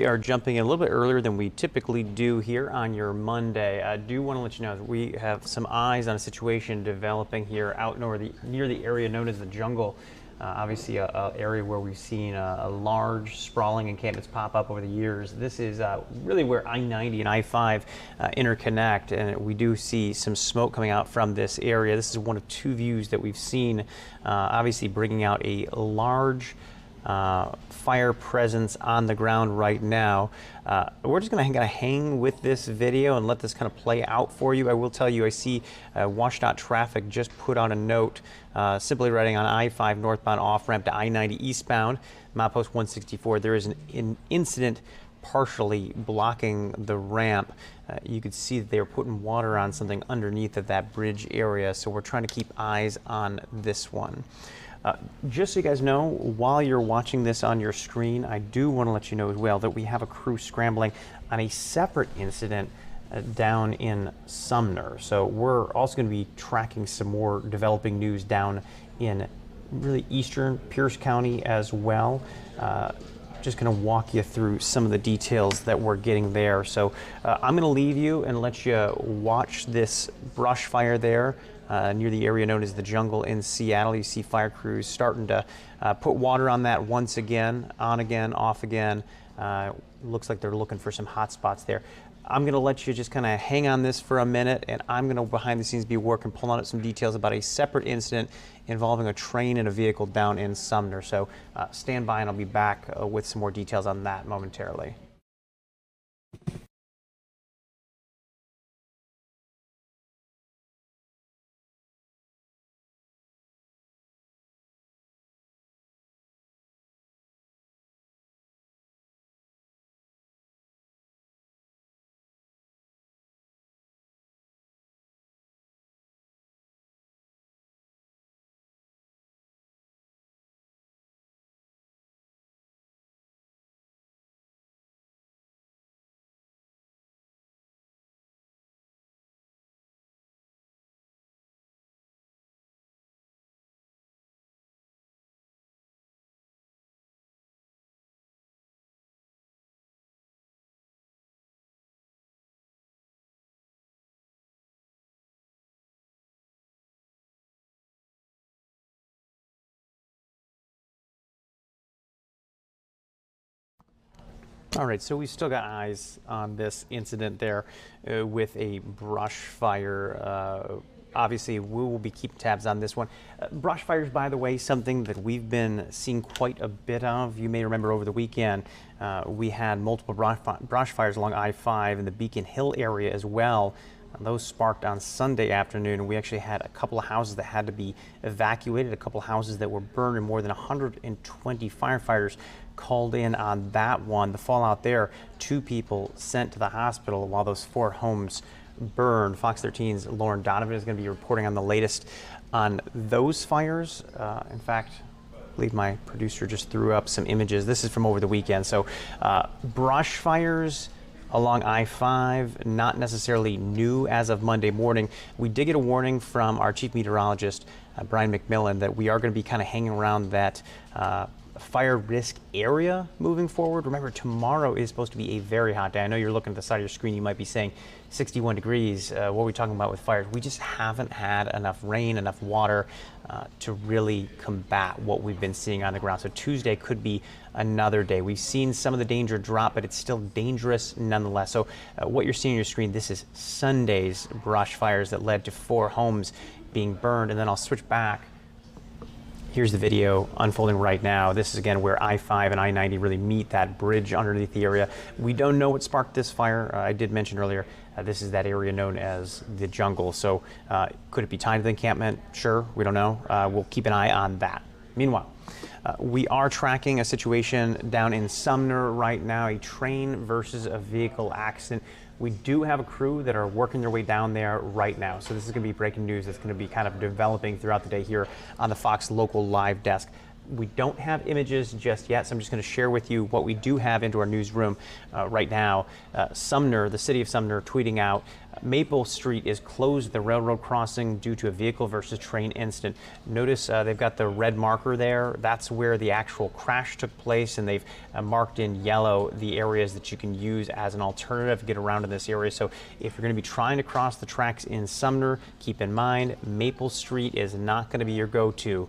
are jumping in a little bit earlier than we typically do here on your Monday. I do want to let you know that we have some eyes on a situation developing here out near the area known as the Jungle. Obviously, a area where we've seen a large sprawling encampments pop up over the years. This is really where I-90 and I-5 interconnect, and we do see some smoke coming out from this area. This is one of two views that we've seen, obviously bringing out a large fire presence on the ground right now. We're just going to hang with this video and let this kind of play out for you. I will tell you, I see WashDOT Traffic just put on a note simply writing on I-5 northbound off-ramp to I-90 eastbound, milepost 164. There is an incident partially blocking the ramp. You could see that they were putting water on something underneath of that bridge area, so we're trying to keep eyes on this one. Just so you guys know, while you're watching this on your screen, I do want to let you know as well that we have a crew scrambling on a separate incident down in Sumner. So we're also going to be tracking some more developing news down in really eastern Pierce County as well. Just going to walk you through some of the details that we're getting there. So I'm going to leave you and let you watch this brush fire there. Near the area known as the Jungle in Seattle. You see fire crews starting to put water on that once again, on again, off again. Looks like they're looking for some hot spots there. I'm going to let you just kind of hang on this for a minute, and I'm going to behind the scenes be working, pulling out some details about a separate incident involving a train and a vehicle down in Sumner. So stand by and I'll be back with some more details on that momentarily. All right, so we've still got eyes on this incident there with a brush fire. Obviously, we will be keeping tabs on this one. Brush fires, by the way, something that we've been seeing quite a bit of. You may remember over the weekend, we had multiple brush fires along I-5 in the Beacon Hill area as well. Those sparked on Sunday afternoon. We actually had a couple of houses that had to be evacuated, a couple of houses that were burned, and more than 120 firefighters called in on that one. The fallout there, 2 people sent to the hospital while those 4 homes burned. Fox 13's Lauren Donovan is going to be reporting on the latest on those fires. In fact, I believe my producer just threw up some images. This is from over the weekend. So brush fires along I-5, not necessarily new as of Monday morning. We did get a warning from our chief meteorologist, Brian McMillan, that we are going to be kind of hanging around that fire risk area moving forward. Remember, tomorrow is supposed to be a very hot day. I know you're looking at the side of your screen, you might be saying 61 degrees. What are we talking about with fires? We just haven't had enough rain, enough water to really combat what we've been seeing on the ground. So Tuesday could be another day. We've seen some of the danger drop, but it's still dangerous nonetheless. So what you're seeing on your screen, this is Sunday's brush fires that led to 4 homes being burned. And then I'll switch back. Here's the video unfolding right now. This is again where I-5 and I-90 really meet that bridge underneath the area. We don't know what sparked this fire. I did mention earlier, this is that area known as the Jungle. So could it be tied to the encampment? Sure, we don't know. We'll keep an eye on that. Meanwhile, we are tracking a situation down in Sumner right now, a train versus a vehicle accident. We do have a crew that are working their way down there right now. So this is going to be breaking news that's going to be kind of developing throughout the day here on the Fox Local Live desk. We don't have images just yet, so I'm just going to share with you what we do have into our newsroom right now. Sumner, the city of Sumner, tweeting out Maple Street is closed at the railroad crossing due to a vehicle versus train incident. Notice they've got the red marker there. That's where the actual crash took place, and they've marked in yellow the areas that you can use as an alternative to get around in this area. So if you're going to be trying to cross the tracks in Sumner, keep in mind Maple Street is not going to be your go-to.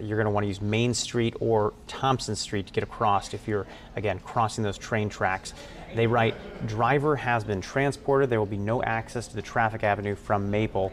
You're going to want to use Main Street or Thompson Street to get across if you're, again, crossing those train tracks. They write, driver has been transported. There will be no access to the traffic avenue from Maple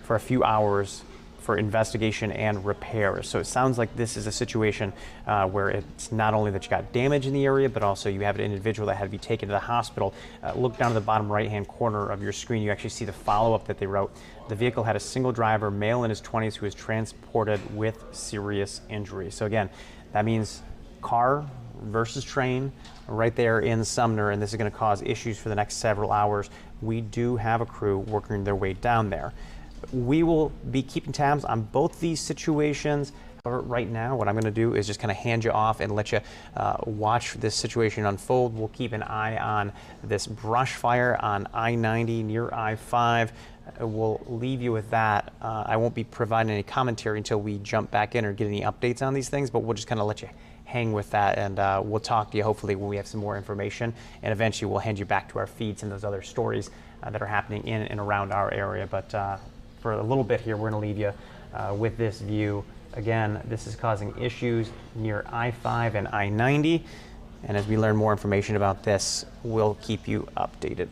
for a few hours for investigation and repairs. So it sounds like this is a situation where it's not only that you got damage in the area, but also you have an individual that had to be taken to the hospital. Look down to the bottom right-hand corner of your screen. You actually see the follow-up that they wrote. The vehicle had a single driver, male in his 20s, who was transported with serious injury. So again, that means car versus train right there in Sumner, and this is going to cause issues for the next several hours. We do have a crew working their way down there. We will be keeping tabs on both these situations. However, right now, what I'm going to do is just kind of hand you off and let you watch this situation unfold. We'll keep an eye on this brush fire on I-90 near I-5. We'll leave you with that. I won't be providing any commentary until we jump back in or get any updates on these things, but we'll just kind of let you hang with that, and we'll talk to you hopefully when we have some more information, and eventually we'll hand you back to our feeds and those other stories that are happening in and around our area. But for a little bit here, we're going to leave you with this view. Again, this is causing issues near I-5 and I-90, and as we learn more information about this, we'll keep you updated.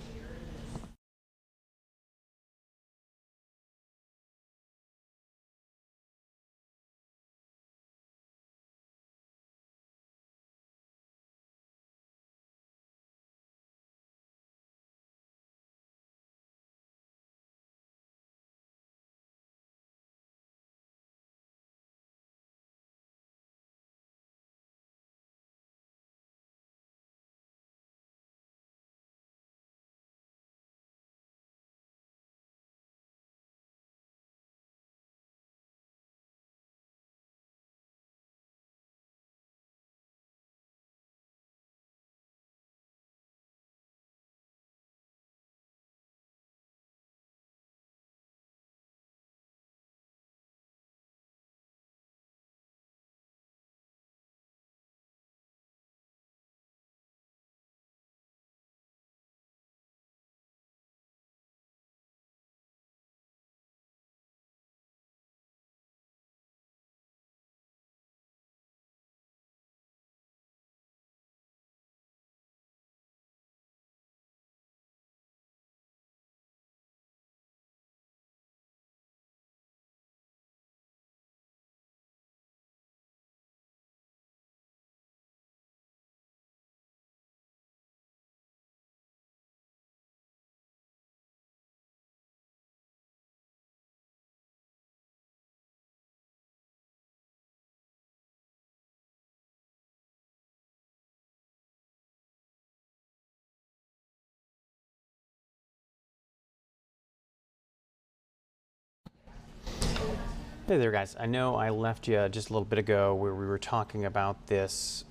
Hey there, guys. I know I left you just a little bit ago where we were talking about this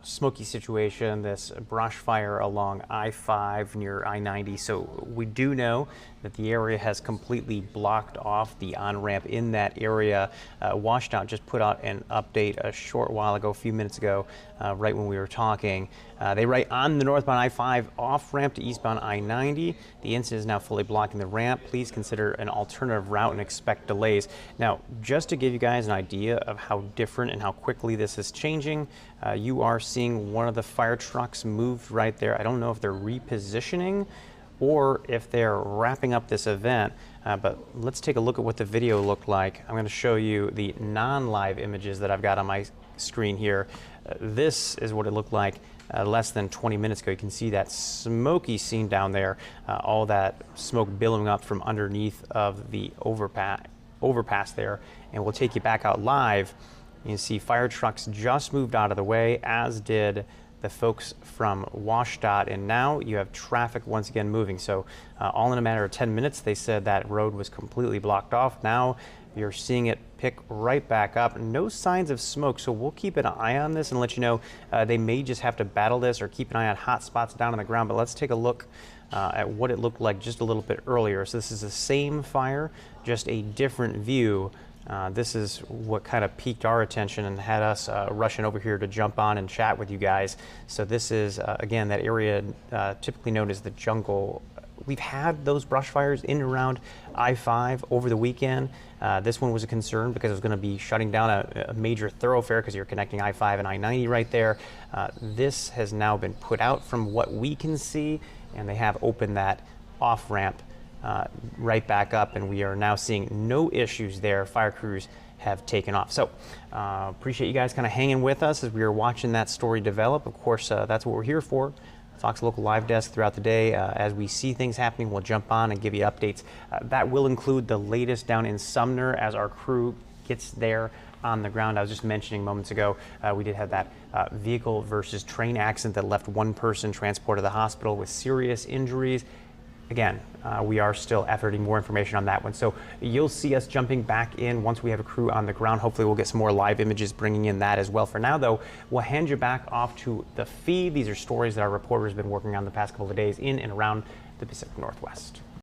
smoky situation, this brush fire along I-5 near I-90. So we do know that the area has completely blocked off the on-ramp in that area. WashDOT just put out an update a short while ago, a few minutes ago, right when we were talking. They write, on the northbound I-5 off-ramp to eastbound I-90, the incident is now fully blocking the ramp. Please consider an alternative route and expect delays. Now, just to give you guys an idea of how different and how quickly this is changing, you are seeing one of the fire trucks moved right there. I don't know if they're repositioning or if they're wrapping up this event, but let's take a look at what the video looked like. I'm going to show you the non-live images that I've got on my screen here. This is what it looked like less than 20 minutes ago. You can see that smoky scene down there, all that smoke billowing up from underneath of the overpass there, and we'll take you back out live. You can see fire trucks just moved out of the way, as did the folks from WashDOT, and now you have traffic once again moving. So all in a matter of 10 minutes, they said that road was completely blocked off. Now you're seeing it pick right back up. No signs of smoke, so we'll keep an eye on this and let you know. They may just have to battle this or keep an eye on hot spots down on the ground, but let's take a look at what it looked like just a little bit earlier. So this is the same fire, just a different view. This is what kind of piqued our attention and had us rushing over here to jump on and chat with you guys. So this is, again, that area typically known as the jungle. We've had those brush fires in and around I-5 over the weekend. This one was a concern because it was going to be shutting down a major thoroughfare because you're connecting I-5 and I-90 right there. This has now been put out from what we can see, and they have opened that off-ramp right back up, and we are now seeing no issues there. Fire crews have taken off. So appreciate you guys kind of hanging with us as we are watching that story develop. Of course, that's what we're here for. Fox Local Live Desk throughout the day. As we see things happening, we'll jump on and give you updates. That will include the latest down in Sumner as our crew gets there on the ground. I was just mentioning moments ago, we did have that vehicle versus train accident that left one person transported to the hospital with serious injuries. Again, we are still efforting more information on that one. So you'll see us jumping back in once we have a crew on the ground. Hopefully we'll get some more live images bringing in that as well. For now, though, we'll hand you back off to the feed. These are stories that our reporters have been working on the past couple of days in and around the Pacific Northwest.